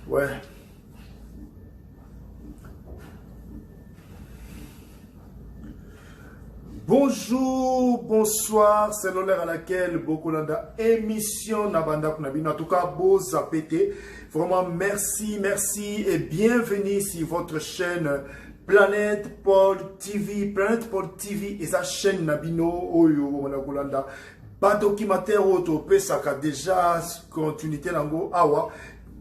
Ouais. Bonjour, bonsoir, c'est l'heure à laquelle beaucoup d'anda émission Nabanda Kunabino. En tout cas, beau zapété. Vraiment, merci et bienvenue sur votre chaîne Planète Paul TV. Planète Paul TV et sa chaîne Nabino Oyo Monakolanda. Pas documentaire auto, pesaka déjà continuité nango awa.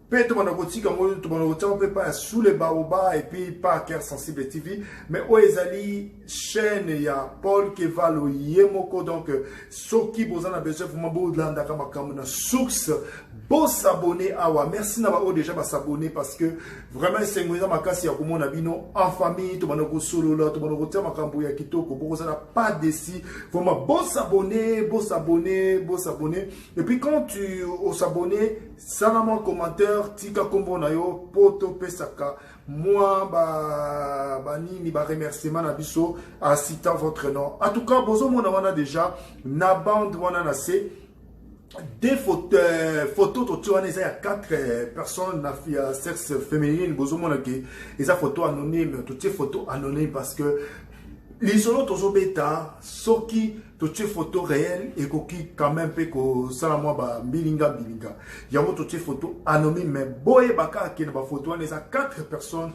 Peut-être on peut pas sous les baobas et puis pas cœur sensible TV, mais Oezali chaîne il y a Paul Kevalo Yemoko donc Soki Bozana besoin vraiment beau de l'anda comme comme source beau s'abonner awa merci na ba déjà ba s'abonner parce que vraiment c'est ngoza makasi ya komona bino en famille to banoko solo là to banoko tia makambo ya kitoko bozana pas déci vraiment beau s'abonner et puis quand tu au s'abonner ça na mon commentaire tika kombo na yo poto pesaka moi nini ba remerciement na biso en citant votre nom. En tout cas bozo mona wana déjà na bande wana na c'est des photos tu wana il y a 4 personnes na fia sexe féminine bozo mona ke eza photo anonyme toutes ces photos anonymes parce que l'isolant tozo beta soki toutes ces photos réelles et koki quand même pe ko sala moi ba bilinga yango toutes ces photos anonymes mais boye baka ke na ba photo wana eza 4 personnes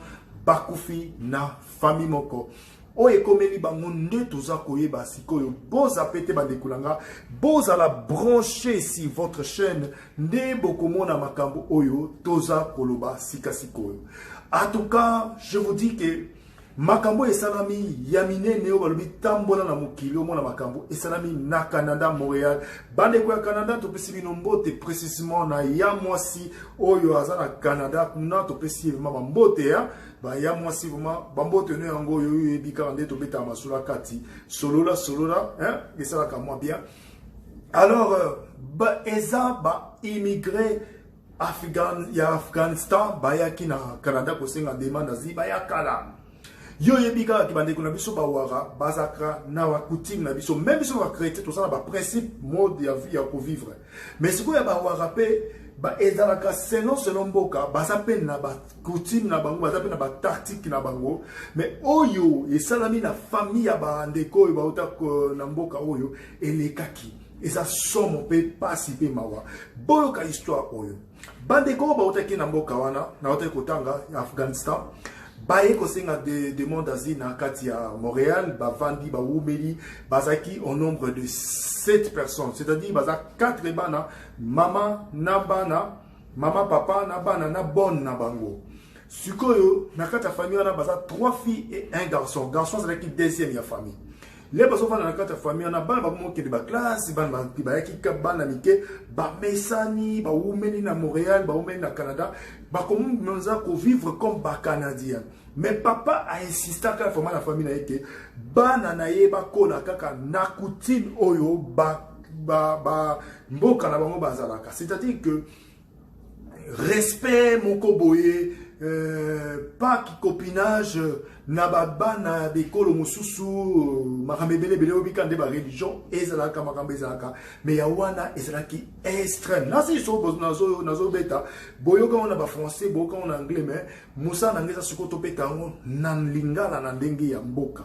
bakufi na famille moko oye komeli bango nde toza koyeba sikoyo boza pete bandekulanga boza la brancher si votre chaîne nde bokomona makambo oyo toza koloba sika sikoyo. En tout cas je vous dis que makambo esalami yamine neo balobi tambola na mokili omona makambo esalami na Canada Montréal bande ko ya Canada to pesi bino mbote précisément na ya mwasi oyo aza na Canada kuna to pesi vraiment mbote ya ba ya mwasi vraiment bambote no yango oyo ebika ande to beta masula kati solola hein esala ka moi bien alors ba eza ba immigré Afghanistan ba ya ki na Canada ko senga demande azi ba ya kala yo yebika ki bande kuna biso ba wara bazaka na wa coutume na biso même biso ba chrétien tout ça ba principe mode ya vie ya ko vivre mais ce ko ya ba wara pe ba ezalaka selon mboka baza pe na ba coutume na bango baza pe na ba tactique na bango mais oyo esalami na famille ya ba ndeko oyo ba uta na mboka oyo elekaki eza somo pe pasi pe mawa boyo ka histoire oyo bandeko ba uta ki na mboka wana na uta kotanga ya Afghanistan baye kosenga de monde asie na kati ya Montréal bavandi ba umeli bazaki au nombre de 7 personnes c'est-à-dire baza 4 bana mama na bana mama papa na bana na bonne na bango sikoyo na kati ya famille wana baza 3 filles et un garçon c'est la deuxième ya famille les personnes dans la carte famille on a bana ba moke de ba classe bana ba ki bana mike ba mesani ba umeli na Montréal ba umeli na Canada ba comme nous a ko vivre comme ba canadien mais papa a insisté que la famille na yeke bana na ye ba kola kaka na coutume oyo ba mboka na bango bazalaka c'est-à-dire que respect moko boye pas qui copinage na bana de kolo mususu makambebele bele obikande ba religion ezalaka makambezalaka mais ya wana ezalaki extrême là c'est so nazo beta boyoka on a ba français boyoka on a anglais mais musa na ngeza sikoto beta ngo na lingala na ndenge ya mboka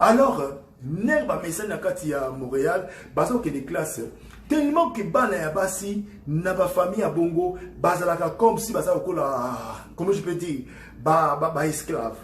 alors nerba message na kati ya Montréal bazo que des classes tellement que bana ya basi na ba famille ya bongo bazalaka comme si bazala kola comment je peux dire ba esclave.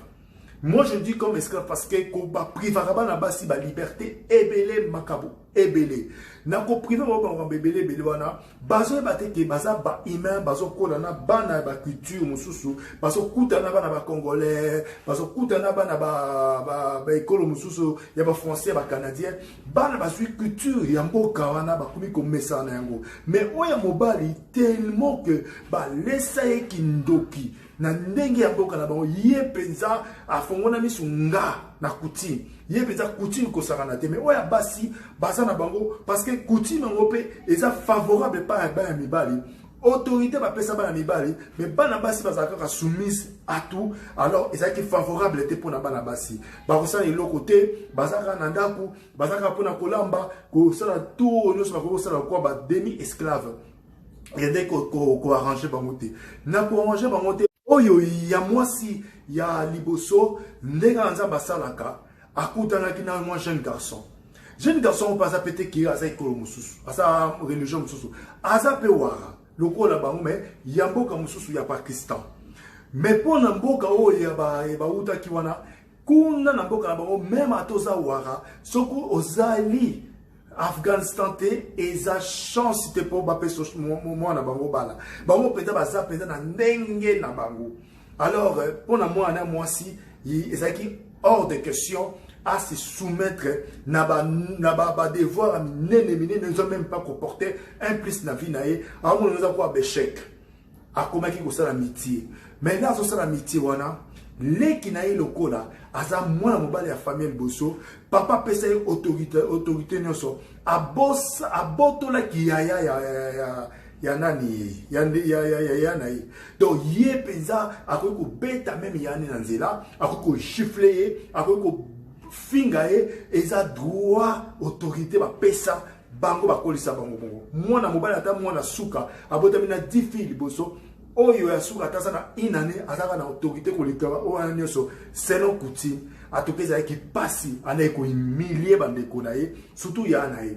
Moi je dis comme esclave parce que ko ba privaraba na basi ba liberté ebele makabo ebele na ko privé ba bebele bele wana bazo bate ke baza ba humain bazo kola na bana ba culture mususu bazo kuta na bana ba congolais bazo kuta na bana ba ekolo mususu ya ba français ba canadien bana ba sui culture ya mboka wana ba komi ko mesa na yango mais oya mobali tellement que ba lesa ekindoki na ndenge ya mboka na bango ye penza afongona misunga na coutume ye penza coutume ko sakana te mais oya basi baza na bango parce que coutume ngope eza favorable pa ba mibali autorité ba pesa ba mibali mais bana basi bazaka soumise à tout alors ezaki favorable te pona bana basi ba kosala eloko te bazaka na ndaku bazaka pona kolamba ko sala tout nyonso ba ko sala kwa ba demi esclave yende ko arranger bango te na ko arranger bango te oyo ya mwasi ya liboso ndenge nzamba salaka akutana kina moi jeune garçon passe pété qui a sa école mususu asa religion mususu asa pe wara lokola bango mais ya mboka mususu ya Pakistan mais pour na mboka oyo ya ba uta ki wana kuna na mboka na bango même atoza wara soko ozali Afghanistan te eza chance te pour bape moi na bango bala bango peta baza peta na ndenge na bango alors pour na moi na moi si ezaki hors de question à se soumettre na ba devoir ne ont même pas comporté un plus na vie nae a on nous a quoi échec a comment qui ça l'amitié mais là ça l'amitié wana leki na ye lokola aza mwana mobali ya famille boso papa pesa autorité nyonso abotola ki ya nani ya nai donc ye penza akoki kobeta même yani na nzela akoki kochiffle ye akoki kofinga ye eza droit autorité bapesa bango bakolisa bango bongo mwana mobali ata mwana suka abotami na 10 filles liboso oyo ya suka taza na inane azaka na autorité koleka oyo nyonso selon coutume atokeza ki pasi ana ko humilier bandeko na ye surtout ya na ye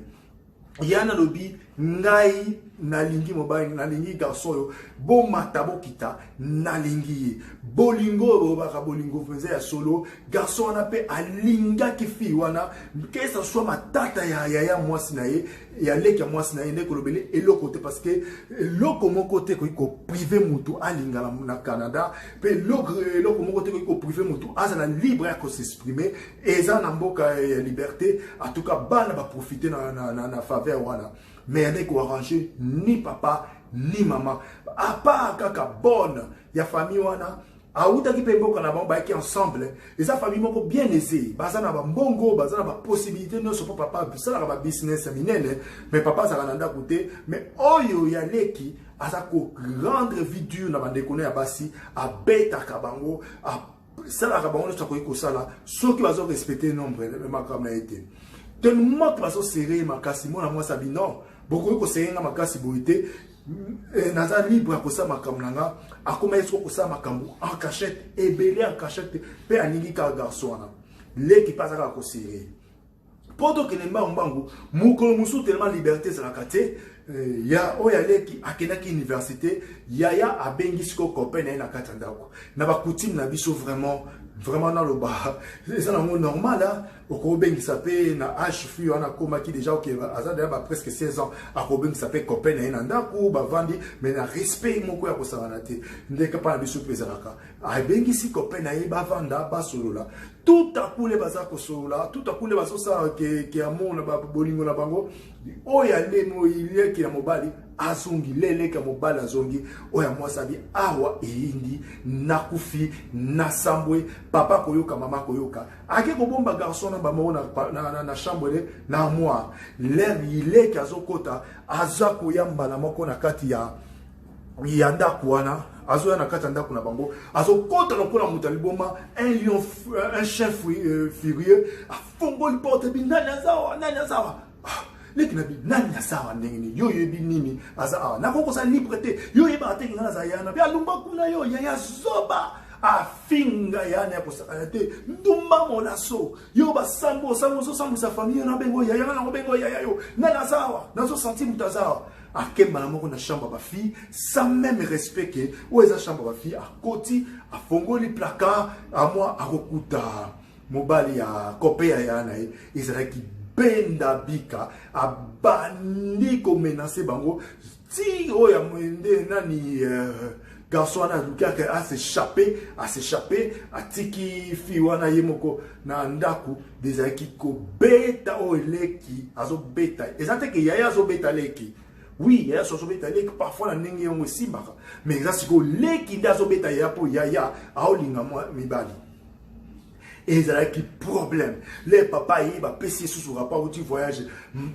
yana lobi ngai nalingi mobali nalingi garçon yo bo matabo kita nalingi bolingo baka bolingo fenza ya solo garçon na pe alinga ki fi wana que ça soit matata ya mwasi na ye ya leki ya mwasi na ye ndeko lobele eloko te parce que loko moko te ko privé mutu alinga na Canada pe loko moko te ko privé mutu azana libre ya ko s'exprimer eza na mboka ya liberté en tout cas bana ba profiter na faveur wana mais il y a des arranger ni papa ni maman à part kaka bonne ya famille wana auta ki pe mboka na bango ba ki ensemble les famille moko bien aisée bazana ba mbongo bazana ba possibilité non so papa ça la ba business minene mais papa ça nanda côté mais oyo ya leki asa ko rendre vie dure na bande koné ya basi a beta kabango a ça la kabango so ko sala so ki bazo respecter nombre de makam na été tellement que bazo serrer makasi mona moi sabi non beaucoup ko serrer na makasi boité naza libre ko sa makamnanga akoma eso ko sa makambu en cachette et belé en cachette pe aningi ka garçon na leki paza ka ko serrer poto que nemba mbangu mukolo musu tellement liberté za la kate ya oya leki akenaki université yaya abengisi ko copain na katandako na ba coutume na biso vraiment dans le bas c'est un monde normal là au bengi s'appelle na âge fui on a comme qui déjà OK azada ba presque 16 ans a bengi s'appelle copain na ndako ba vandi mais na respect moko ya ko sala te ndeka pa biso prezalaka a bengi si copain na ba vanda ba solo là tout à coup les bazar ko solo là tout à coup les baso ça que amour na ba bolingo na bango oya lemo ile ki na mobali azongi lele ka mobali azongi oya mwasabi awa eindi nakufi nasambwe papa koyoka mama koyoka ake ko bomba garçon na bamo na chambre na moi l'air ile ki azokota azako yamba na moko na kati ya ndako wana azoya na kati ya ndako na bango azokota lokola mutu aliboma un chien furieux afongoli porte binani azawa leki na bi nani asawa ndenge yo yebi nini asa na koko sa libre te yo yeba te ngana za yana bi alumba kuna yo ya zoba afinga yana ko sa te ndumba molaso yo ba sambo sa famille na bengo ya na bengo ya yo nana sawa nazo sentir mutazawa akemba na moko na chambre ba fille sans même respect que ou eza chambre ba fille akoti afongoli placard a moi akokuta mobali ya kopea yana ezalaki benda bika abandi ko menacer bango ti oya mwende nani garçon na lukaka a s'échapper atiki fi wana yemoko na ndaku dezaki ko beta o leki azo beta ezate ke yaya azo beta leki oui yaya so beta leki parfois na ndenge yongo simbaka mais ezasi ko leki ndazo beta ya po yaya aolinga mwa mibali et ils ont qui problème les papas ils va passer sous rapport du voyage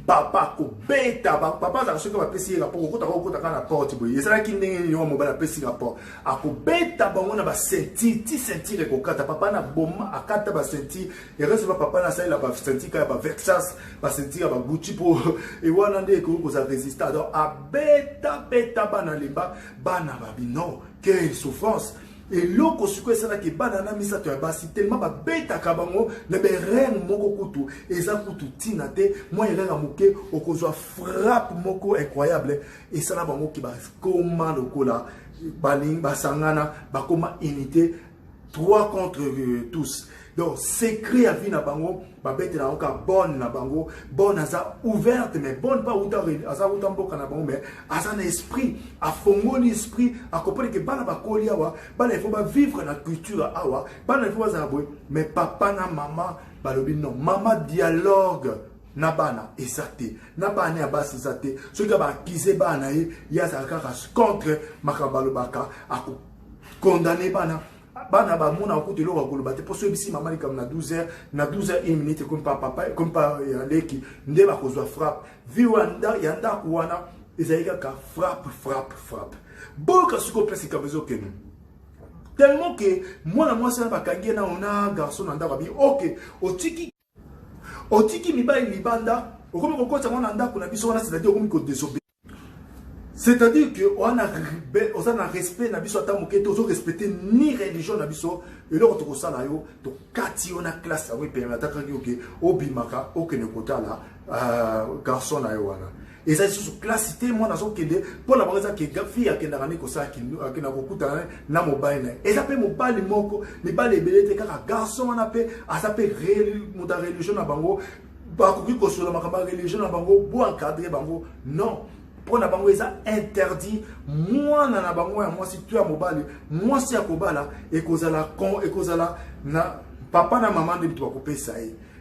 papa ko beta papa ça ce que va passer rapport au côté quand la porte boy ils ont qui ndenge yo mo ba passer rapport a ko beta bango na ba sentir ti sentir ko kata papa na boma akata ba sentir et reste papa na ça il va sentir ka ba vexas ba sentir ba Gucci pour et wana ndé ko ça résister donc a beta bana limba bana ba non quelle souffrance. Et l'autre suko ça qui banana misa to basi tellement ba beta kabango ne be ren moko kutu et ça kutu tinate moi il a moké okozwa frappe moko incroyable et ça na bango qui ba comment lokola baling basangana ba koma unité 3 contre tous. Donc secret à vie na bango ba bete na oka bonne na bango bonne aza ouverte mais bonne pas outa aza outa mboka na bango mais aza na esprit a fongoli esprit a comprendre que bana ba kolia wa bana il faut ba vivre na culture awa bana il faut ba boy mais papa na maman ba lobi non maman dialogue na bana ezate na bana ya basi ezate ce que ba kize bana ya za kaka contre makabalo baka a condamner bana bana ba mona okuti lo bakoloba te poso ebisi mama likam na 12h na 12h 1 minute comme papa comme pa ya leki nde ba kozwa frappe viwanda ya ndaku wana ezalika ka frappe boka suko pesi ka bezo kenu tellement que mwana mwasi na bakangi na ona garçon na ndaka bi OK otiki mibali libanda okomi kokota mwana ndaku na biso wana c'est-à-dire okomi ko désobéir. C'est-à-dire que on a respect na biso ata moke to respecter ni religion na biso et là to kosala yo to kati on a classe oui permettre que OK obimaka okene kota la garçon na yo wana et ça sur classité moi na so kende pour la raison que fille akenda rani ko sa ki na kokuta na mobile et ça peut mobile moko ni ba lebelete kaka garçon na pe a ça peut muta religion na bango ba ko ko sur la makamba religion na bango pour encadrer bango non. Pour na bango eza interdit moi na bango ya moi si tu as mobile moi si akobala et kozala na papa na maman de toi couper ça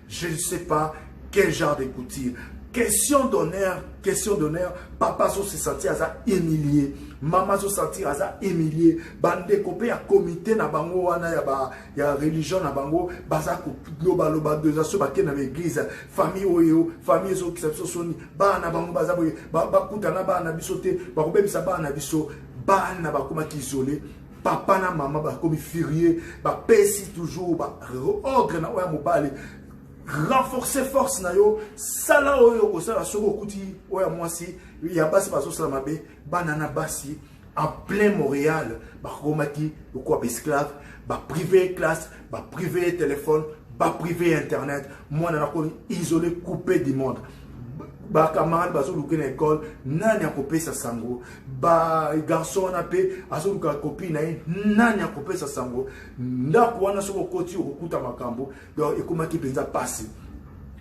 je ne sais pas quel genre de couture question d'honneur papa so se sentir aza humilié maman so sentir aza humilié bande kopé à comité na bango wana ya religion na bango baza ko loba deux aso ba na l'église famille oyo famille so qui so soni ba na bango baza ba kutana ba na biso te ba ko bebisa ba na biso ba na ba koma isolé papa na maman ba komi furieux ba pesi toujours ba ordre na oya mobali renforcer force na yo sala oyo ko sala soko kuti oya mwasi ya basi baso sala mabe banana basi en plein Montréal ba komaki ko esclave ba privé classe ba privé téléphone ba privé internet moi na ko isolé coupé du monde ba camarade baso luka na école nani akopesa sango ba garçon na pe aso luka copine na nani akopesa sango ndako wana soko koti okuta makambo donc ekomaki penza passé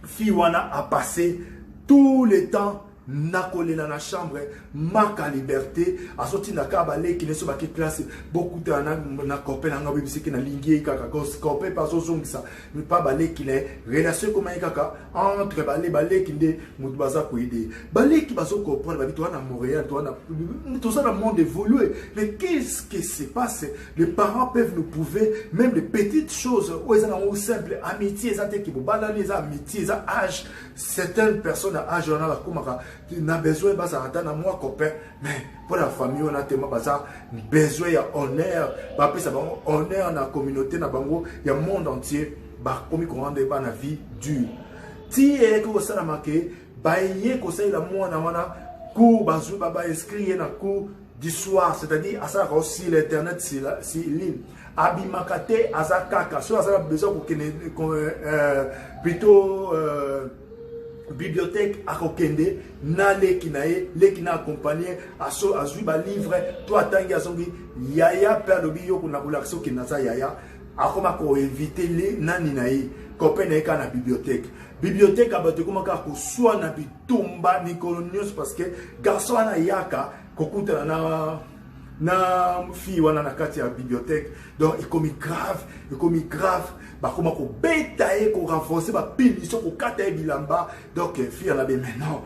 fille wana a passé tout le temps nakolela na chambre maka liberté asoti na kabale qui ne so ba ki classe beaucoup de na copain na ngabe bisiki na lingi kaka copain pas ozongisa mais pas balé qui les relation comme kaka entre balé qui ndé mutu baza ko aider balé qui bazo comprendre ba toi na Montréal toi na tout ça dans le monde évolué mais qu'est-ce qui se passe les parents peuvent nous prouver même les petites choses où ils ont simple amitié ça qui bala les amitié ça âge certaines personnes à âge on a comme n'a besoin basa atana moi copain mais pour la famille on a tellement basa besoin ya honneur ba pesa bango honneur na communauté na bango ya monde entier ba komi ko rendre ba na vie dure ti e ko sala marqué ba yé ko sala moi na wana cours bazu ba inscrire na cours du soir c'est-à-dire à ça aussi l'internet si ligne abimakate azakaka so ça besoin ko plutôt bibliothèque à Kokende, na lekinae, lekina accompagné, aso azui ba livre, toi tangi azongi, yaya père de bio kuna kulakso kinaza yaya, akoma ko éviter les nani nae, copain na bibliothèque. Bibliothèque abate kuma ka ko soit na bitumba ni colonios parce que garçon na yaka kokuta na fille wana na kati ya bibliothèque donc il commis grave ba koma ko betailler ko renforcer ba punition ko kata bilamba donc fille la maintenant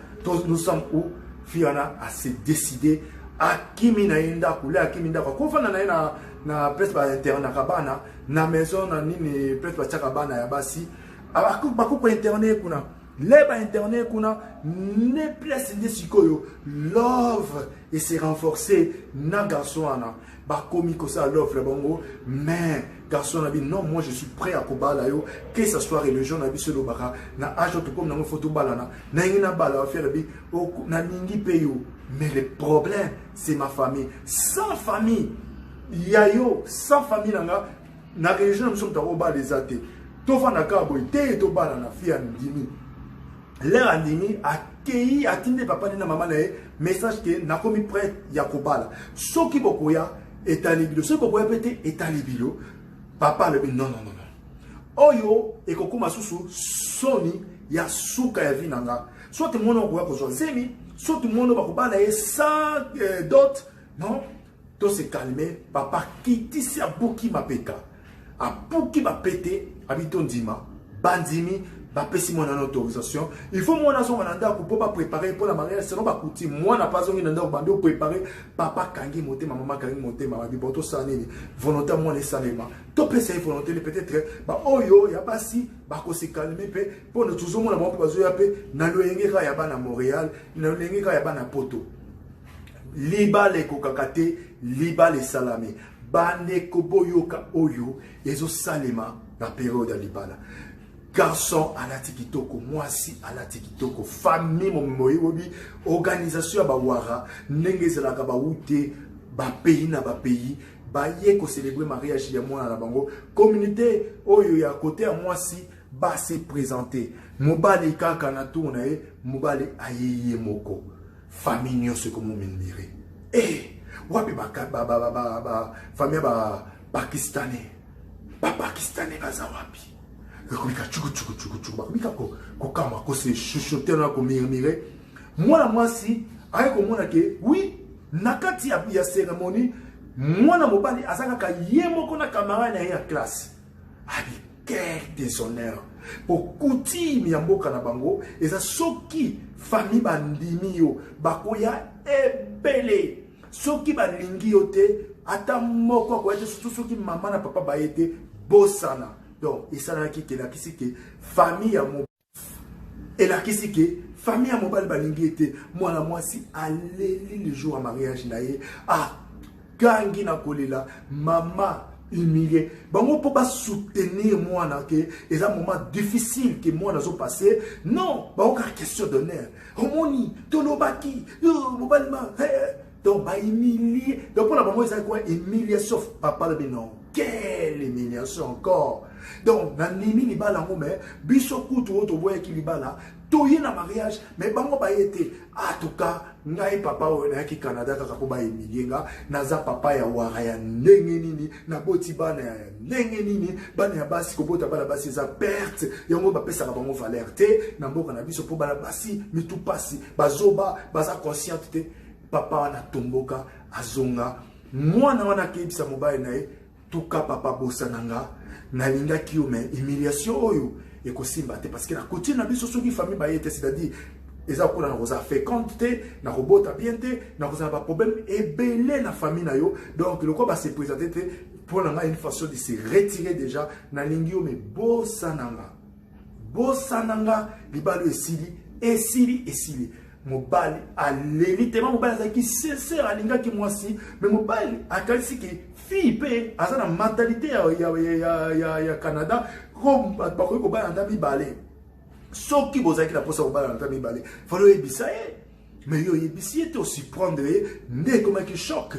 nous sommes où fille a se décidé akimi na yenda kule akimi ndako kofana na yena na place ba internet kabana na maison na nini place ba chakabana ya basi bakupa internet kuna leba internet kuna ne place de sikoyo love et s'est renforcé na garçon ana ba komi ko ça love la bongo mais garçon a dit non moi je suis prêt à kobala yo que ça soit religion na biso lo baka na age to comme na photo balana na ngina bala faire bi na ningi peyo mais le problème c'est ma famille sans famille yayo sans famille na religion nous sommes dans bas des athées to fa na kabo ite to bala na fia ndimi l'air andimi akei atinde papa na maman na message que na komi prêt ya kobala soki bokoya etalibilo soki bokoya pete etalibilo papa le non non non oyo ekokuma susu soni ya suka ya vinanga soit mon on koya ko zemi soit mon on ba kobala e sans dot non to se calmer papa kiti si abuki mapeka abuki ba pété habiton dima bandimi ba pesi mon autorisation il faut mon aso mananda ko pas préparer pour la mariage sinon ba kuti moi na pas ongi nanda bando préparer papa kangi monter maman kangi monter maman bi boto sanini volontaire moi les salema to pesa volonté peut-être ba oyo ya basi ba ko se calmer pe pour nous toujours mon ba zo ya pe na loyenge ka ya bana Montréal na loyenge ka ya bana Poto liba le kokakate liba le salame bande koboyoka oyo ezo salema na période ya libala garçon à la tikitoko, moi si à la tikitoko, famille mon moyobi, organisation ba wara, nengezela ka ba wute, ba pays na ba pays, ba yeko célébrer mariage ya moi na bango, communauté oyo ya côté à moi si ba se présenter. Mobali kaka na tourna mobali ayeye moko. Famille nyonso ko mo menire. Wapi ba famille ba pakistanais. Ba pakistanais baza wapi? Moi si oui nakati ya cérémonie moi na mobali azaka yemoko na camarade na ya classe abi quel déshonneur pour coutume ya mboka na bango eza soki famille bandimi yo bakoya ebele soki balingi yo te ata moko ko ete surtout soki maman na papa ba ete bosana. Donc, et ça, il a qui que famille à mon. Et là, qui que famille à mon bal balingi était. Moi, si, allez, le jour à mariage, naïe. Ah, gangi na kolela, maman humiliée. Bon, on peut pas soutenir moi, et c'est un moment difficile que moi, nous avons passé. Non, bah, aucune question d'honneur. Homoni, Tolobaki, Mobalma, donc, bah, humilié. Donc, pour la maman, c'est quoi? Humiliation, papa, le non. Quelle humiliation encore. Donc, dans les libala, mais bisoku tout autre voyez qui libala, tout y na mariage, mais bango ba été. En tout cas, ngai papa na ki Canada kaka ko ba emilienga, naza papa ya wara ya ndenge nini, na boti bana ya ndenge nini, bana ya basi ko bota bana basi za perte, yango ba pesa ka bango valeur te, na mboka na biso po bana basi, mitu pasi, bazoba, baza consciente te, papa na tomboka azonga, mwana wana kebisa mobile nae, tuka papa bosananga. Nalinga kiome humiliation oyo ekosimba te parce que la côté na biso soki famille ba yete c'est-à-dire eza ko na rosa féconde te na robota bien te na rosa pas problème ebele na famille na yo donc le quoi va se présenter te pour nga une façon de se retirer déjà na lingi me bosananga libalo esili mobali aleli tellement mobali azaki sincère alinga ki mwasi mais mobali akalisi ki fille pe azana mentalité ya Canada comme bakoki kobala na mibale soki bozaki na posa kobala na mibale falo yebisa mais yo yebisi ete aussi prendre nde komaki choc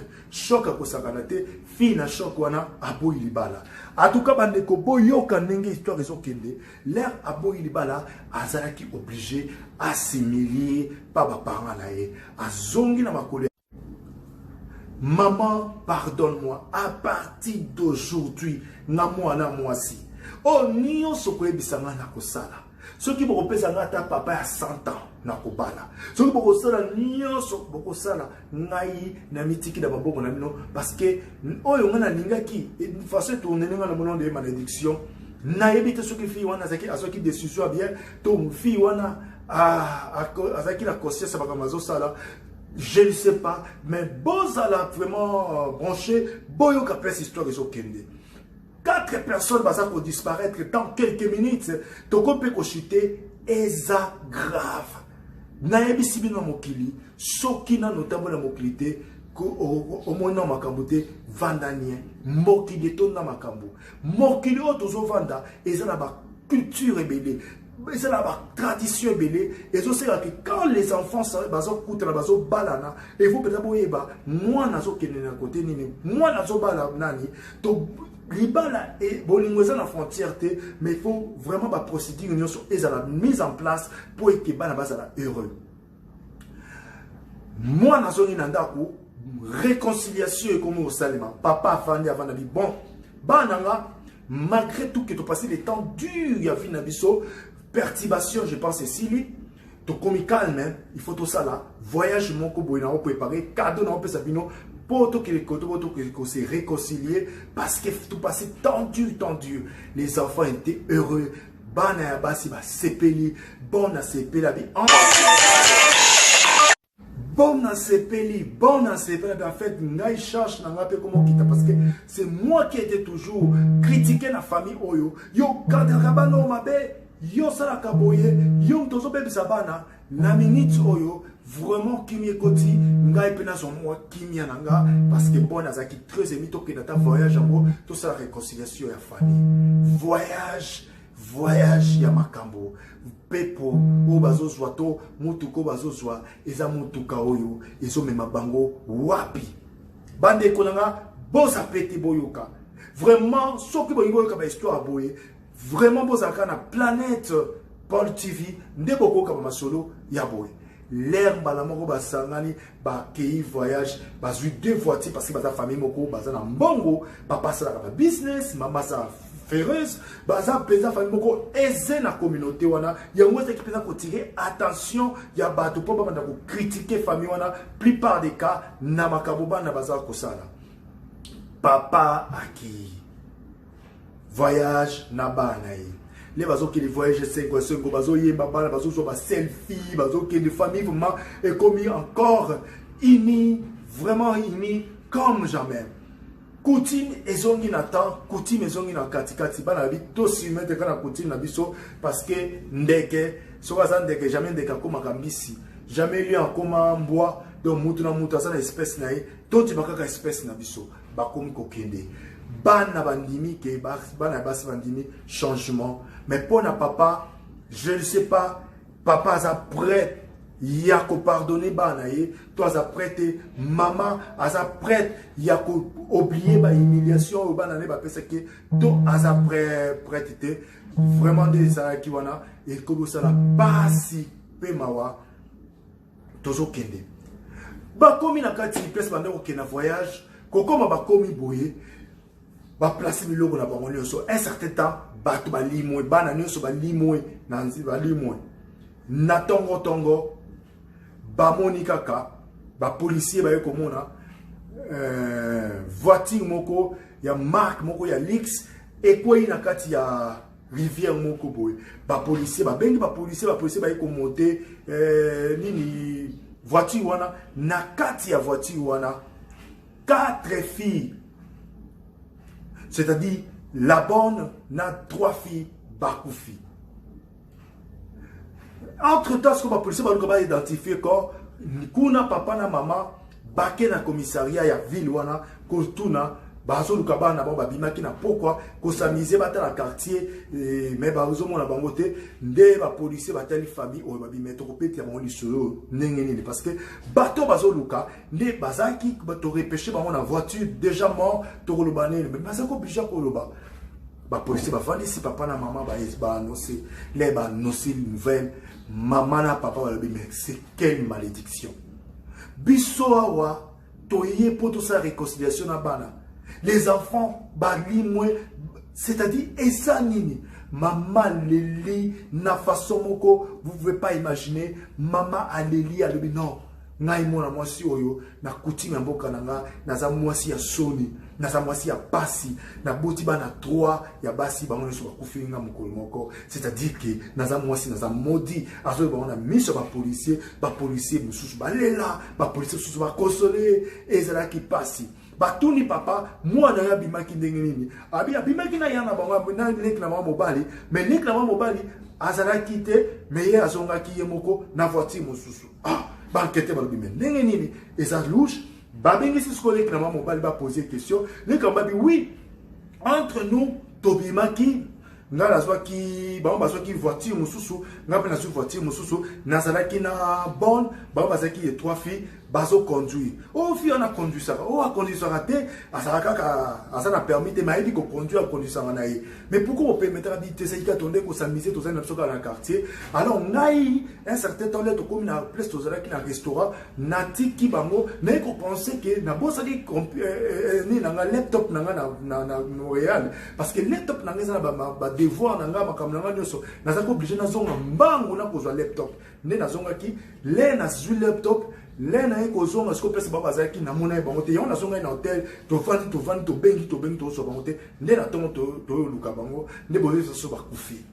akosakana te fille na choc wana aboyi libala en tout cas bandeko boyoka ndenge histoire ezokende l'air aboyi libala azalaki obligé assimiler pa baparents na ye azongi na makolo. Maman, pardonne-moi, à partir d'aujourd'hui, na mwana mwasi. Oh, niyo soko ebisanga na kosala. Soki bokopesa ngata papa ya 100 ans na kobala. Soki bokosala niyo soko bokosala ngai na mitiki na babongo na bino parce que oyo ngana lingaki une façon tourner nga na mono de malédiction. Na yebite soki fi wana zaki asoki décision bien to fi wana azaki la conscience bakamazo sala. je ne sais pas, mais bozala vraiment branché, boyo kapes histoire de Kende. 4 personnes vont disparaître dans quelques minutes. Toko peut chuter, eza grave. Nayebi sibino mokili, sokina notamment la mobilité, au moins na makambote vandanien, mokili to na makambo. Mokili otozo vanda, eza na ba culture ébélée. C'est la tradition ébélée. Et c'est que quand les enfants sont balana, et vous peut-être moi nazo kenena côté nini, moi nazo bala nani, to libala et bolingweza na frontière mais il faut vraiment ba procédure union sur la mise en place pour que bana bazala heureux. Moi nazo ni ndako réconciliation et comme au salima, papa fandi avant na bon, bananga malgré tout que tu passes les temps durs, il y a vu nabiso perturbation, je pense, Cécilie. Tu comme calme, il faut tout ça là. Voyage, mon cobo, il a préparé. Cadeau, on peut s'abino. Pour que les côtés, pour que se réconcilier. Parce que tout passé tendu. Les enfants étaient heureux. Bana basi ba sepeli. Bon à sepeli la vie. Bon à sepeli. En fait, n'aille cherche n'a pas comment quitter parce que c'est moi qui étais toujours critiqué la famille Oyo. Yo, quand rabano mabe. Yo sala kaboye, yo tozo bebe sabana, na minute oyo, vraiment kimi ekoti, ngai pena son moi kimi ananga, parce que bon azaki très émi to que dans ta voyage en tout ça la réconciliation ya famille. Voyage ya makambo. Pepo, o bazo zwato, mutuko bazo zwa, eza mutuka oyo, ezo mema bango wapi. Bande konanga, boza pete boyoka. Vraiment, soki boyoka ba histoire boye. Vraiment, vous avez la planète Paul TV, ne beaucoup comme solo yaboy. L'air balamoko basangani ba kei voyage, ba zui 2 voitures parce que ba famille moko baza na mbongo, papa ça la business, maman ça féreuse, baza pesa famille moko aisé na communauté wana, ya ngwese qui pesa ko tirer attention ya bato po ba ko critiquer famille wana, plupart des cas na makaboba na baza ko sala. Papa aki voyage na banaï. Les bateaux qui les voyagent 5 bateaux y baba bateaux sur ma selfie bateaux qui les familles vraiment est commis encore ini vraiment ini comme jamais. Coutume et zongi natan coutume et zongi na katikati bana bi to si mettre kana coutume na biso parce que ndeke so kaza ndeke jamais ndeke koma kambisi jamais lui en koma bois donc mutu na mutu ça na espèce na ye to ti bakaka espèce na biso ba komi kokende. Bana bandimi ke bana basi bandimi changement mais pour na papa je ne sais pas papa a prêt ya ko pardonner bana ye toi a prêté maman a prêt ya ko oublier ba humiliation au bana ne ba pesa ke to a prêté vraiment des ça qui wana et comme ça la pasi pe mawa tozo kende ba komi na kati pesa banda ko kena voyage kokoma ba komi boye ba placer miloko na bango nyonso un certain temps bato ba limwe bana nyonso ba limwe na nzi ba limwe na tongo ba moni kaka ba policier ba yekomona voiture moko ya marque moko ya Lix et quoi na kati ya rivière moko boy ba policier ba bengi ba policier ba yekomonter nini voiture wana na kati ya voiture wana 4 filles. C'est-à-dire, la bonne n'a 3 filles, Bakoufi. Entre-temps, ce que la police va identifier, kuna papa na maman, baké na commissariat ya ville wana, kotuna, bazo lukaba na ba bimaki na pourquoi, ko s'amuser bata la quartier, mais bazo mona bangote, nde ba policier batali famille o ba bimeto ko peti ya moni solo nengeni parce que bato bazo luka, nde bazaki bato repêcher ba na voiture déjà mort to ko lobané, mais bazako bija ko loba. Ba policier ba fandi si papa na maman ba annoncer, les ba annoncer nouvelle, maman na papa ba mais c'est quelle malédiction. Biso awa toyé pour toute sa réconciliation na bana. Les enfants, c'est-à-dire, et ça, nini, maman Lili, na façon moko, vous ne pouvez pas imaginer, maman Lili, elle dit non, ngai mona mwasi oyo, na kuti mboka nanga, na za mwasi ya soni, naza mwasi ya pasi na boti bana 3 ya basi bango nyonso bakufinga mokolo moko, c'est-à-dire que naza mwasi naza maudit azo bango na miso ba policier mususu balela ba policier mususu ba consoler ezala ki pasi batuni papa mwana ya bimaki ndenge nini abimaki na yana bango na leki na mobali mais leki na mobali azala kite mais ye azonga ki ye moko na voiture mususu banquete balobi mais ndenge nini eza louche. Babengisi skolek na mobali ba poser question. Les kambabi oui entre nous tobimaki ngala zwaki ba bazwaki voiture mususu ngapena na voiture mususu nazalaki na bonne ba bazaki et 3 filles bazo conduire. Oh fille on a conduit ça. Oh a conduit ça raté azalaka ka azana permis de maïdi ko conduire conduire ça naï. Mais pourquoi on permettre à dire c'est ka tonde ko s'amuser tous en soka dans le quartier. Alors naï un certain temps là to comme na place to zalaki na restaurant nati ki bango mais ko penser que na bosaki ni na laptop na na Montréal parce que laptop na ngeza ba devoir na nga makamna nga nyoso nazako obligé na zonga mbango na kozwa laptop ne na zonga ki le na zu laptop le na eko zonga sko place baba zaki na mona bango te yon na zonga na hotel to fandi to bengi to so bango te ne na tongo to luka bango ne boye so ba kufi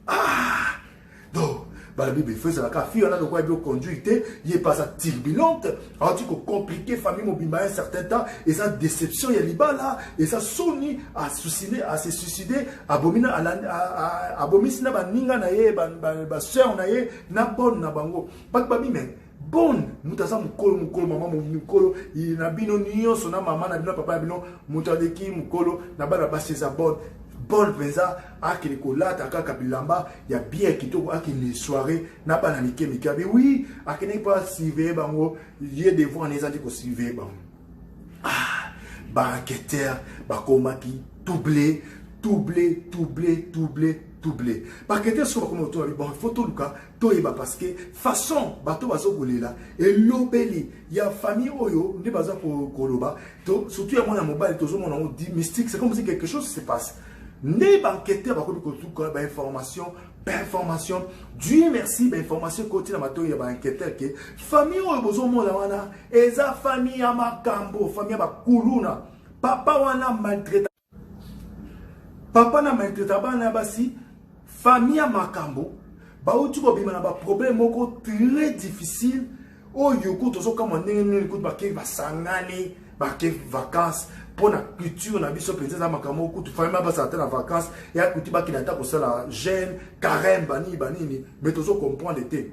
donc la Bible faisait la fille on a de quoi bien conduite il est pas ça turbulente alors tu compliqué famille mobimba un certain temps et sa déception il y a liba là et ça soni à se suicider abomina à abomisina ba ninga na ye ba soeur na ye na bonne na bango pas babi mais bonne mutaza mukolo mama mukolo na bino nyonso na mama na bino papa bino mutadeki mukolo na bana baseza bonne Paul Penza a qui kolata kaka bilamba ya bien kitoko a qui les soirées n'a pas na mike mikabi oui a qui n'est pas suivre bango lieu de voir les anti ko suivre bango banqueteur bakomaki doublé banqueteur so comme auto bon photo luka to eba parce que façon bato bazo kolela et lobeli ya famille oyo ndi baza ko koloba to surtout ya mona mobile tozo mona on dit mystique c'est comme si quelque chose se passe. Ne banqueteur bakobi kotuka ba information Dieu merci ba information côté na mato ya banqueteur que famille oyo bozo mona wana eza famille ya makambo famille ba kuluna papa wana maltraita papa na maltraita bana basi famille ya makambo ba uti ko bima na ba problème moko très difficile oyo ko tozo kama ndenge ko ba ke ba sangani ba ke vacances pour la culture na biso penza makamo ko tu famille ba sa ta vacances ya kuti ba kinata ko sala jeune carême banini mais tozo comprendre té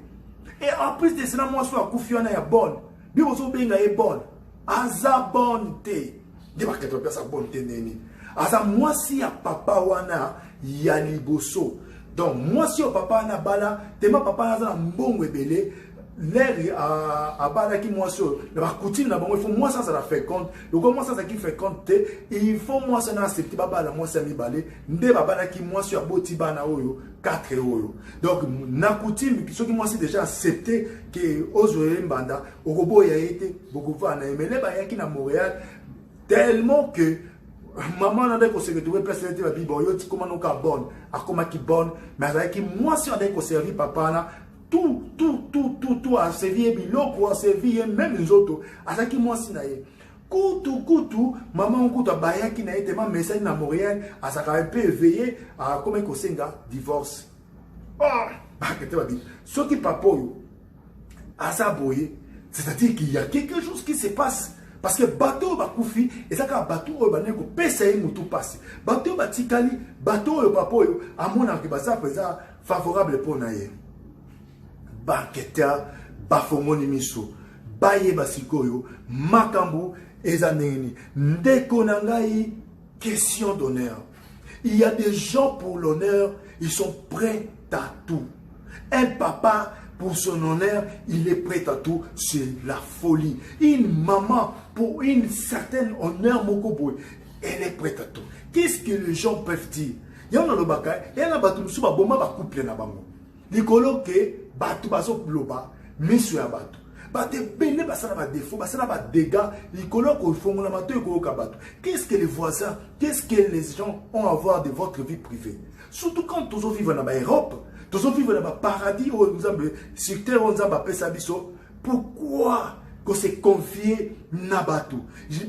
et en plus de cela moi so akufiona ya bonne bi bozo benga e bonne aza bonne té de ba ke to pesa bonne té neni aza moi si ya papa wana ya liboso donc moi si o papa na bala te ma papa aza na mbongo ebele l'air à bala qui moi sur la coutume là bon il faut moi ça la fait compte le comment ça qui fait compte il faut moi ça na accepter baba la moi ça mi balé nde baba la qui moi sur boti bana oyo 4 euro donc na coutume qui qui moi c'est déjà accepté que ozoe mbanda okobo ya été beaucoup va na emele ba yaki na Montréal tellement que maman n'a pas se retrouver place de la Bible yo ti comment non ka bonne a comment qui bonne mais avec moi si on a servi papa là tout a servi biloko a servi même les autres azaki moi si naye kutu maman kutu bayaki na été ma message na Montréal azaka un peu éveillé à comment ko senga divorce bah que tu vas dire ce qui papa yo azaboye c'est-à-dire qu'il y a quelque chose qui se passe parce que bateau ba kufi ezaka bateau ba neko pesa ye mutu passe bateau ba tikali bateau yo papa yo amona ke baza pesa favorable pour naye banqueteur bafongoni miso baye basikoyo makambu ezaneni ndeko na ngai question d'honneur il y a des gens pour l'honneur ils sont prêts à tout un papa pour son honneur il est prêt à tout c'est la folie une maman pour une certaine honneur mokoboy elle est prête à tout qu'est-ce que les gens peuvent dire yana lo baka yana batu musu ba boma ba couple na bango likolo ke batu baso loba misu ya batu bate bene basala ba défaut basala ba dégâts likolo ko fongola mato ko ka batu qu'est-ce que les voisins qu'est-ce que les gens ont à voir de votre vie privée surtout quand tous vivent dans Europe tous vivent dans paradis où nous avons sur terre on a pesa biso pourquoi qu'on s'est confié na batu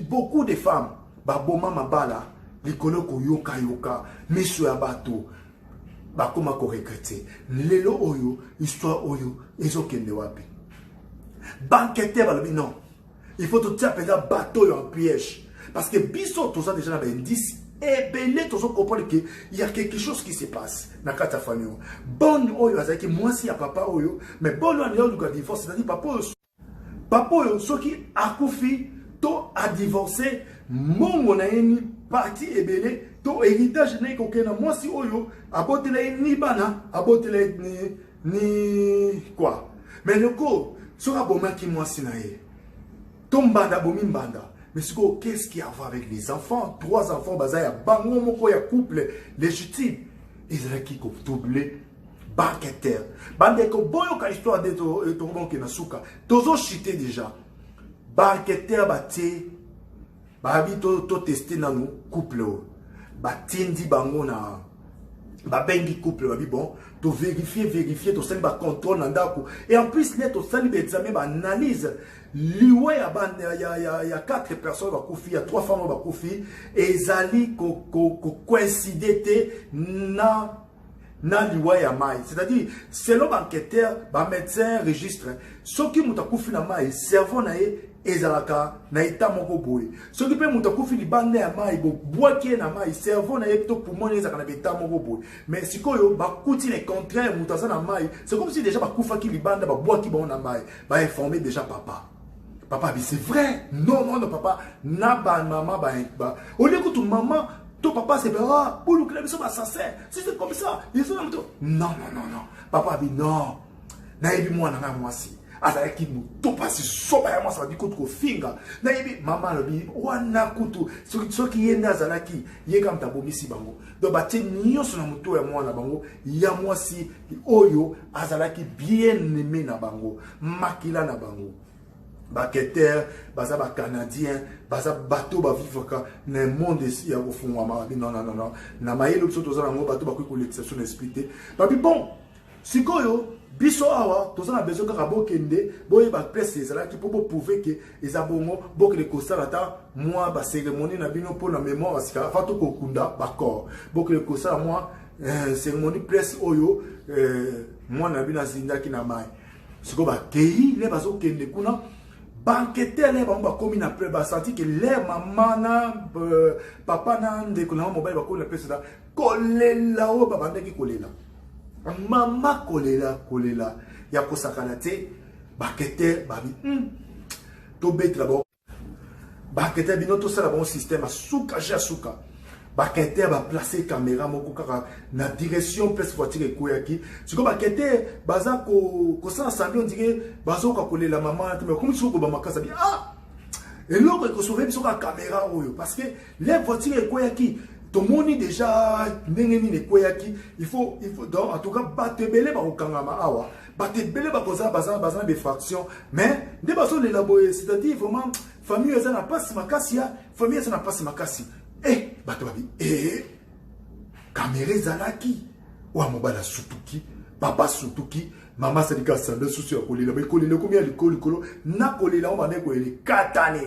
beaucoup de femmes baboma mabala likolo koyoka yoka miso ya bato bakoma ko regretter lelo oyo histoire oyo ezokende wapi banqueter balobi non il faut tout ça pendant bateau en piège parce que biso tout ça déjà na indice et belé tout ça comprendre que il y a quelque chose qui se passe na kata famille bon oyo azaki moi si ya papa oyo mais bon on est au divorce c'est-à-dire papa oyo soki akufi to a divorcé mongo na yeni parti ebele to héritage na kokena moi si oyo abotela ni bana abotela ni quoi mais le ko sera bon qui moi si na ye tombanda bomi mbanda mais qu'est-ce qu'il y a à voir avec les enfants 3 enfants bazaya bango moko ya couple légitime ils ont qui ko doublé banqueter bande ko boyo ka histoire de to bon ke na suka tozo chité déjà banqueter baté babi to tester na nous couple batindi bango na babengi couple babi bon to vérifier to sali ba contrôle na ndako et en plus net to sali ba examen ba analyse liwe ya bande ya 4 personnes ba kufi ya 3 femmes ba kufi et ezali ko coïncider na liwe ya mai c'est-à-dire selon banqueteur ba médecin registre ce qui muta kufi na mai cerveau na ye ezalaka na état moko boye soki pe muta kufi libanda ya mai bo boaki na mai cerveau na ye to poumon ezaka na état moko boye mais sikoyo bakuti le contraire muta za na mai c'est comme si déjà bakufaki libanda ba boaki ba na mai ba informer déjà papa dit c'est vrai non papa na ba maman ba au lieu que tout maman ton papa c'est ah pour le ça va sincère si c'est comme ça ils sont non papa dit non na ebi moi na moi si azala ki to pasi soba ya mwasa biko ko finga na yebi mama lobi wana kutu soki yenda azala ki yeka mtabomisi bango do batie nyonso na muto ya mwana bango ya mwasi oyo azala ki bien aimé na bango makila na bango baketer baza ba canadien baza bato ba vivre na monde ici ya kofungwa ma non na mayelo biso toza nango bato ba ko l'exception expliqué babi bon sikoyo biso awa toza na besoin kaka bokende boye ba place ezala ki po prouver que ezabongo bokele kosala ta moi ba cérémonie na bino pour la mémoire asika fa to kokunda ba corps bokele kosala moi cérémonie place oyo moi na bino zinda ki na mai siko ba kei le bazo kende kuna banqueter les ba komi na pre ba senti que les maman na papa na ndeko na mobile ba ko na place da kolela o ba bandeki kolela mama kolela ya kosakana te bakete babi to bet là-bas bakete bino to sala bon système asuka jasuka bakete ba placer caméra moko kaka na direction place voiture ekoyaki siko bakete baza ko sala sambi on dirait bazo ka kolela mama mais comme si ko ba makasa bi et l'autre ko sauver biso ka caméra oyo parce que les voitures ekoyaki tout le monde déjà il faut donc en tout cas batebele ba okangama awa batebele ba koza bazana des factions mais des baso l'élaborer c'est-à-dire vraiment famille eza na passe makasi ya famille eza na passe makasi bato babi caméra zalaki wa mobala sutuki papa sutuki mama sadika sande souci ya kolela ba kolela combien likolo na kolela on ba ne ko ele katane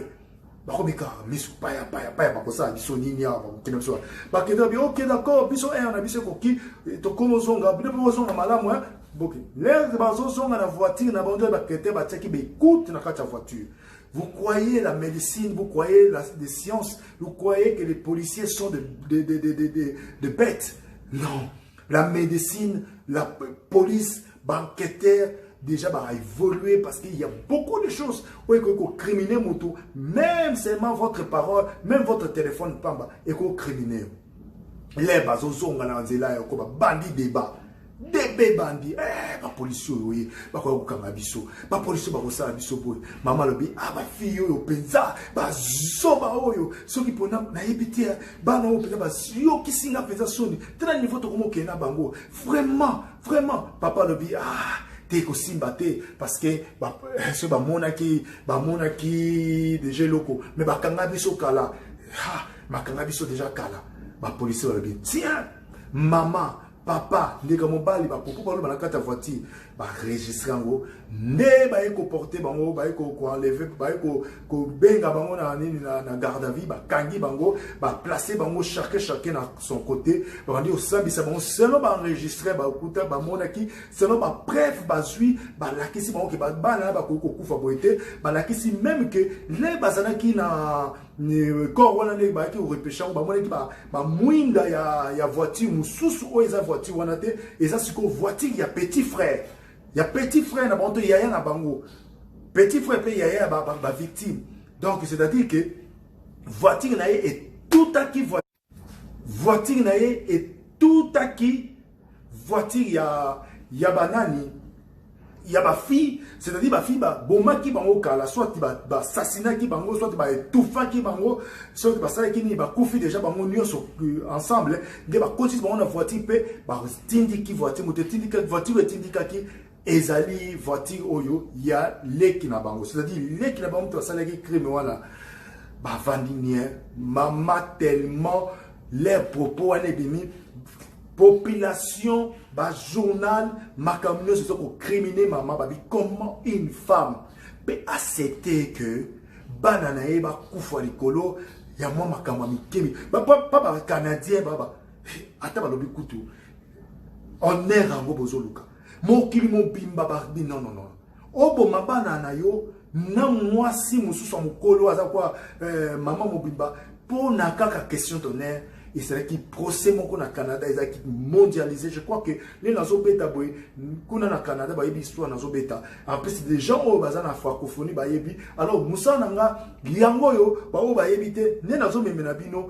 bakomika misu paya bakosa biso nini ya bakina biso bakenda bi OK d'accord biso on a biso koki to komo zonga biso zonga malamu boki les bazo zonga na voiture na bando bakete ba teki be écoute na kata voiture vous croyez la médecine vous croyez les sciences vous croyez que les policiers sont de bêtes non la médecine la police banqueteur déjà va évoluer parce qu'il y a beaucoup de choses où il faut criminer moto même seulement votre parole même votre téléphone pamba et qu'on criminer les bazos on a nzela ya ko bandi débat debe bandi ba police oui ba ko kanga biso ba police ba ko sala biso boy mama lobi ba fille yo penza ba zoba oyo soki pona na yebiti ba na opela ba yo kisinga penza soni tena niveau to komo kena bango vraiment papa lobi te ko simba te parce que ce ba monaki déjà loko mais ba kanga biso kala makanga biso déjà kala ba police va bien tiens maman papa ndeka mobali ba popo ba na kata voiture ba registrer ngo ne ba eko porter bango ba eko ko enlever ba eko ko benga bango na nini na garde à vue ba kangi bango ba placer bango chacun à son côté ba ndi osambisa bango seulement ba enregistrer ba kuta ba monaki seulement ba preuve ba zui ba lakisi bango ke ba bana ba ko kufa boité ba lakisi même que les bazanaki na corps wana ne ba ki repêchant ba monaki ba mwinda ya voiture mususu o eza voiture wana te eza siko voiture ya petit frère na bango yaya na bango petit frère pe yaya ba victime donc c'est-à-dire que voiture na ye est tout acquis voiture na ye est tout acquis voiture ya banani ya ba fille c'est-à-dire ba fille ba bomaki bango kala soit ba assassinat ki bango soit ba étouffa ki bango soit ba sala ki ni ba kufi déjà bango nyonso ensemble de ba continue bango na voiture pe ba tindi ki voiture moto tindi ka voiture tindi ka ki ezali voiture oyo ya leki na bango c'est-à-dire leki na bango to sala ki crime wala ba vandinier mama tellement les propos ane bimi population, bah, journal, ma communauté, c'est pour criminer maman, bah, comment une femme peut accepter que bananae, bah, koufwa likolo, ya moi ma kamami kemi, bah, pas canadien, bah, attends, bah, lobi koutou, on est rango bozoluka, mon kili mon bimba, bah, non, obo ma banana yo, na moi si moussou son mokolo, aza quoi, maman mon bimba, pour na kaka question d'honneur. Et c'est là qui procède mon na Canada, ils ont mondialisé. Je crois que les nazo beta boy, qu'on a na Canada, bah yebi histoire nazo beta. En plus c'est des gens au bazar na francophonie bah yebi. Alors Moussa nanga liango yo bah au bah yebi te ne nazo memena bino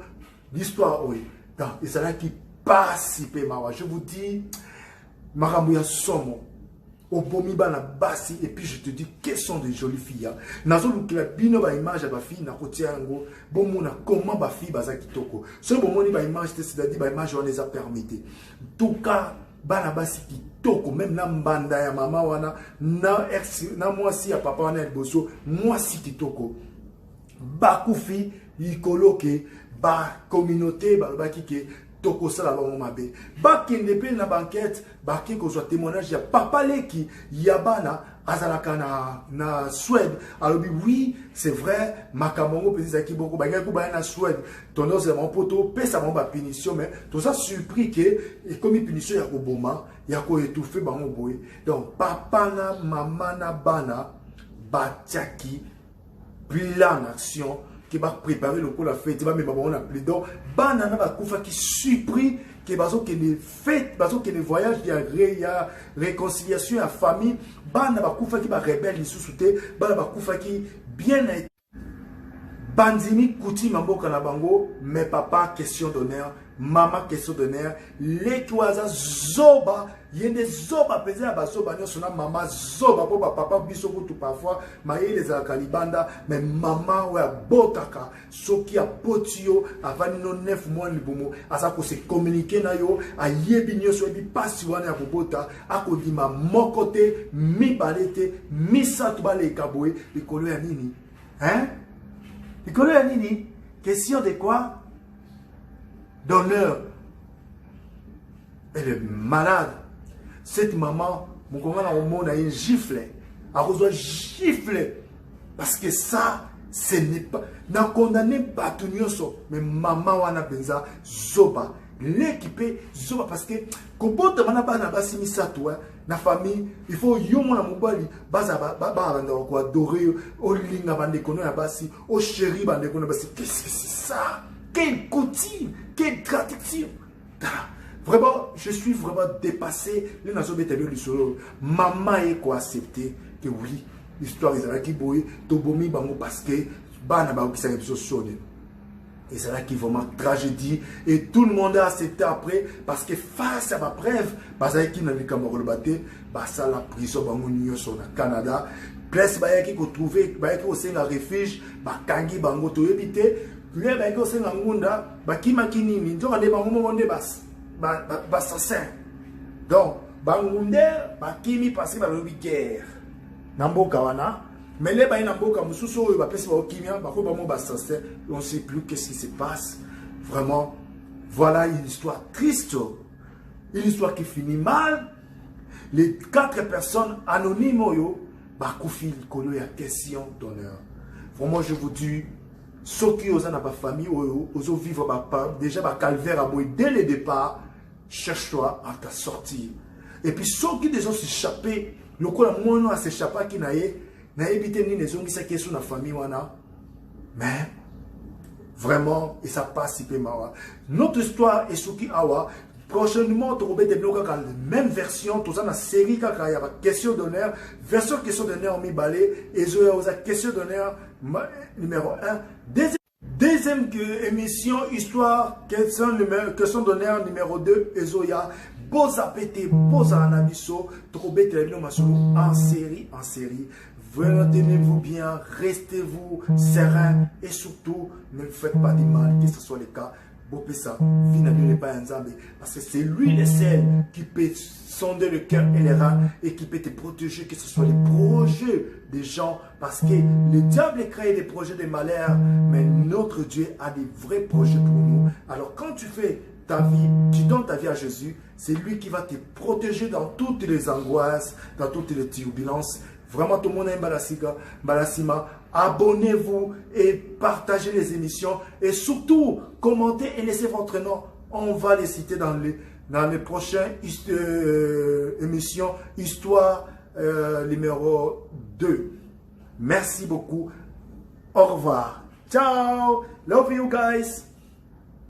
l'histoire oui. Donc et c'est là qui participe mawa. Je vous dis marambo ya somo. Au bomi bana basi et puis je te dis quelles sont des jolies filles hein. Nazo lukila bino ba image ba fille na kotia ngo bomona comment ba fille baza kitoko ce bomoni ba image c'est-à-dire ba image on les a permis tout cas bana basi kitoko même na mbanda ya mama wana na ex na moi si ya papa wana boso moi si kitoko ba kufi ikoloke ba communauté ba baki ke toko sala ba mabe ba kende pe na banquette ba ki ko soit témoignage ya papa leki ya bana azalaka na Suède alors oui c'est vrai makamongo peut-être ki beaucoup ba ngako ba na Suède tendance à mon poteau pesa mon ba punition mais tout ça surpris que et comme punition ya ko boma ya ko étouffer ba mon boy donc papa na mama na bana ba tiaki plan action qui va préparer le coup la fête, va même on a plus d'or. Banana va koufa qui surpris que bazo que les fêtes, bazo que les voyages, il y a réconciliation à famille. Banana va koufa qui va rebelle les sous-souté. Banana va koufa qui bien été. Bandimi kouti mamboka na bango, mais papa question d'honneur, maman question d'honneur, les toisa zoba, yende zoba pesé à bazoba nyo sona maman zoba pour papa biso tout parfois, maye les alkalibanda, mais maman ouais botaka, soki a potio avant no 9 mois libumo, asa ko se communiquer na yo, a yebi nyo so bi pasi wana ya bota, ako di ma mokote, mi balete, mi satu bale kaboé, likolo ya nini? Hein? Nicolas Yanini, question de quoi? D'honneur. Elle est malade. Cette maman, mon commandant au monde a une gifle. A besoin de gifle. Parce que ça, ce n'est pas. N'a condamné pas tout nyoso. Mais maman wana benza zoba. L'équipé zoba parce que quand tu mana pas na basi misato na famille il faut yo mona mobali baza ba banda ko adorer o linga bande kono na basi o chéri bande kono basi qu'est-ce que c'est ça quelle coutume quelle tradition vraiment je suis vraiment dépassé les nazo betabio du solo maman est quoi accepter que oui l'histoire est là qui boy to bomi bango parce que bana ba okisa biso sone. Et c'est là qui vraiment tragédie. Et tout le monde a accepté après. Parce que face à ma preuve, parce qu'il n'a pas le batté, ça la prison sur le Canada. Place qui a trouvé, qui a un refuge, kangi bango to éviter. Lui qui a un ngunda, qui m'a kini, ni donc les bango de assassin. Donc, bangunde, kimi passé par le guerre. Nambo kawana. Mais les gens qui ont été on ne sait plus qu'est-ce qui se passe. Vraiment, voilà une histoire triste. une histoire qui finit mal. Les 4 personnes anonymes, bah, koufi likolo ya question d'honneur. Vraiment, je vous dis, ceux qui ont une famille, ils vivent déjà un calvaire à dès le départ, cherche-toi à t'en sortir. Et puis ceux qui déjà s'échappent, le coup la mono à s'échapper qui n'a évité ni les gens qui s'inquiètent sur la famille, mais vraiment, et ça passe si peu mal. Notre histoire est ce qui awa. Prochainement, tu vas développer la même version, tout ça dans la série qui a une question d'honneur, version question d'honneur mi balé, et je vais question d'honneur numéro 1. Deuxième émission, histoire, question d'honneur numéro 2, et Zoya, Boza pété, Boza anabiso, trouver en série, en série. Tenez-vous bien, restez-vous serein et surtout, ne faites pas du mal, que ce soit le cas. Parce que c'est lui le seul qui peut sonder le cœur et les reins et qui peut te protéger, que ce soit les projets des gens. Parce que le diable crée des projets de malheur, mais notre Dieu a des vrais projets pour nous. Alors quand tu fais ta vie, tu donnes ta vie à Jésus, c'est lui qui va te protéger dans toutes les angoisses, dans toutes les turbulences. Vraiment, tout le monde aime Balasima. Abonnez-vous et partagez les émissions. Et surtout, commentez et laissez votre nom. On va les citer dans les prochaines émissions. Histoire numéro 2. Merci beaucoup. Au revoir. Ciao. Love you guys.